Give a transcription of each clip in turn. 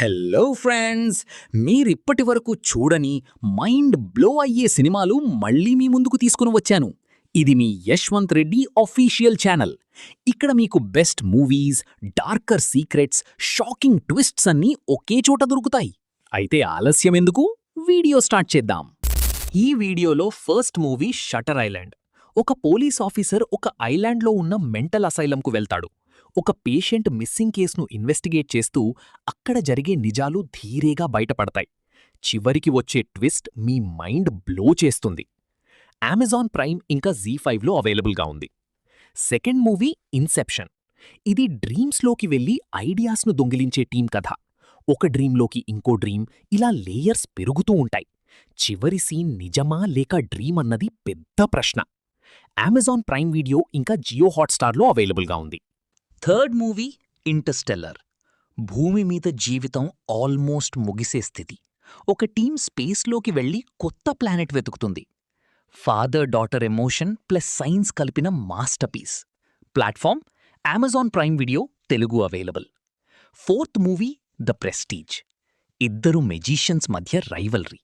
Hello friends, మీరిప్పటి వరకు చూడని mind blow అయ్యే సినిమాలు మళ్ళీ మీ ముందుకు తీసుకుని వచ్చాను. ఇది మీ యశ్వంత్ రెడ్డి అఫీషియల్ ఛానల్. ఇక్కడ మీకు best movies, darker secrets, shocking twists అన్నీ ఒకే చోట దొరుకుతాయి. అయితే ఆలస్యం ఎందుకు? వీడియో స్టార్ట్ చేద్దాం. ఈ వీడియోలో ఫస్ట్ మూవీ షట్టర్ ఐలాండ్. ఒక పోలీస్ ఆఫీసర్ ఒక ఐలాండ్లో ఉన్న మెంటల్ అసైలంకు వెళ్తాడు. ఒక పేషెంట్ మిస్సింగ్ కేసును ఇన్వెస్టిగేట్ చేస్తూ అక్కడ జరిగే నిజాలు ధీరేగా బయటపడతాయి. చివరికి వచ్చే ట్విస్ట్ మీ మైండ్ బ్లో చేస్తుంది. అమెజాన్ ప్రైమ్ ఇంకా జీ5లో అవైలబుల్గా ఉంది. Second movie Inception. ఇది డ్రీమ్స్లోకి వెళ్ళి ఐడియాస్ను దొంగిలించే టీం కథ. ఒక డ్రీంలోకి ఇంకో డ్రీమ్, ఇలా లేయర్స్ పెరుగుతూ ఉంటాయి. చివరి సీన్ నిజమా లేక డ్రీమ్ అన్నది పెద్ద ప్రశ్న. అమెజాన్ ప్రైమ్ వీడియో ఇంకా జియో హాట్స్టార్లో అవైలబుల్గా ఉంది. Third movie Interstellar. భూమి మీద జీవితం ఆల్మోస్ట్ ముగిసే స్థితి. ఒక టీం స్పేస్లోకి వెళ్లి కొత్త ప్లానెట్ వెతుకుతుంది. Father daughter emotion plus science కలిపిన masterpiece. Platform Amazon Prime video, Telugu available. Fourth movie the prestige. ఇద్దరు మెజీషియన్స్ మధ్య రైవల్రీ.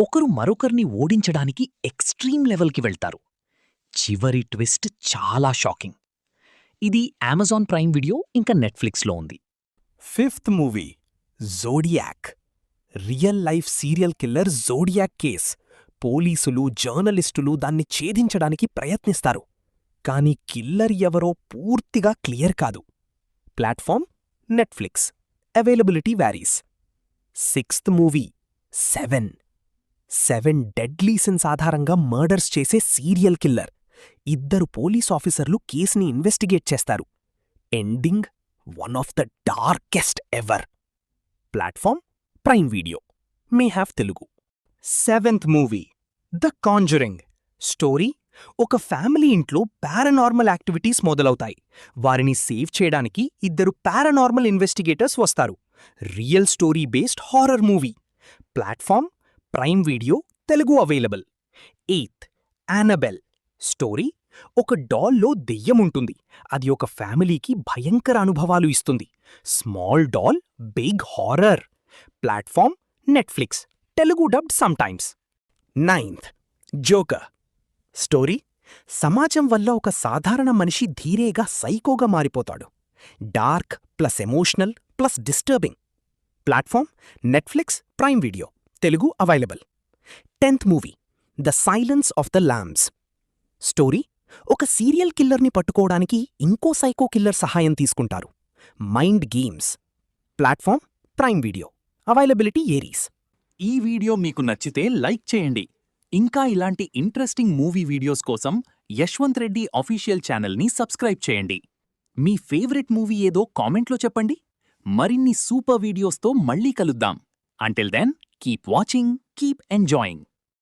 ఒకరు మరొకరిని ఓడించడానికి ఎక్స్ట్రీమ్ లెవెల్కి వెళ్తారు. చివరి ట్విస్ట్ చాలా షాకింగ్. ఇది అమెజాన్ ప్రైమ్ వీడియో ఇంకా నెట్ఫ్లిక్స్లో ఉంది. Fifth movie zodiac. Real life serial killer zodiac case. పోలీసులు, జర్నలిస్టులు దాన్ని ఛేదించడానికి ప్రయత్నిస్తారు. కానీ కిల్లర్ ఎవరో పూర్తిగా క్లియర్ కాదు. Platform Netflix. Availability varies. Sixth movie seven deadly since ఆధారంగా మర్డర్స్ చేసే సీరియల్ కిల్లర్. ఇద్దరు పోలీస్ ఆఫీసర్లు కేసుని ఇన్వెస్టిగేట్ చేస్తారు. Ending one of the darkest ever. Platform Prime video. May have Telugu. Seventh movie the Conjuring. Story: ఒక family ఇంట్లో paranormal activities మొదలవుతాయి. వారిని సేవ్ చేయడానికి ఇద్దరు పారానార్మల్ ఇన్వెస్టిగేటర్స్ వస్తారు. Real story based horror movie. Platform Prime video, Telugu available. Eighth Annabelle. Story: ఒక డాల్లో దెయ్యముంటుంది. అది ఒక ఫ్యామిలీకి భయంకర అనుభవాలు ఇస్తుంది. Small doll, big horror. Platform Netflix, Telugu dubbed sometimes. Ninth joker. Story: సమాజం వల్ల ఒక సాధారణ మనిషి ధీరేగా సైకోగా మారిపోతాడు. Dark plus emotional plus disturbing. Platform Netflix, Prime video, Telugu available. Tenth movie the silence of the lambs. Story: ఒక సీరియల్ కిల్లర్ని పట్టుకోవడానికి ఇంకో సైకో కిల్లర్ సహాయం తీసుకుంటారు. Mind games. Platform Prime video, availability ఏరీస్. ఈ వీడియో మీకు నచ్చితే లైక్ చేయండి. ఇంకా ఇలాంటి ఇంట్రెస్టింగ్ మూవీ వీడియోస్ కోసం యశ్వంత్ రెడ్డి అఫీషియల్ ఛానల్ని సబ్స్క్రైబ్ చేయండి. మీ ఫేవరెట్ మూవీ ఏదో కామెంట్లో చెప్పండి. మరిన్ని సూపర్ వీడియోస్తో మళ్ళీ కలుద్దాం. Until then, keep watching, keep enjoying.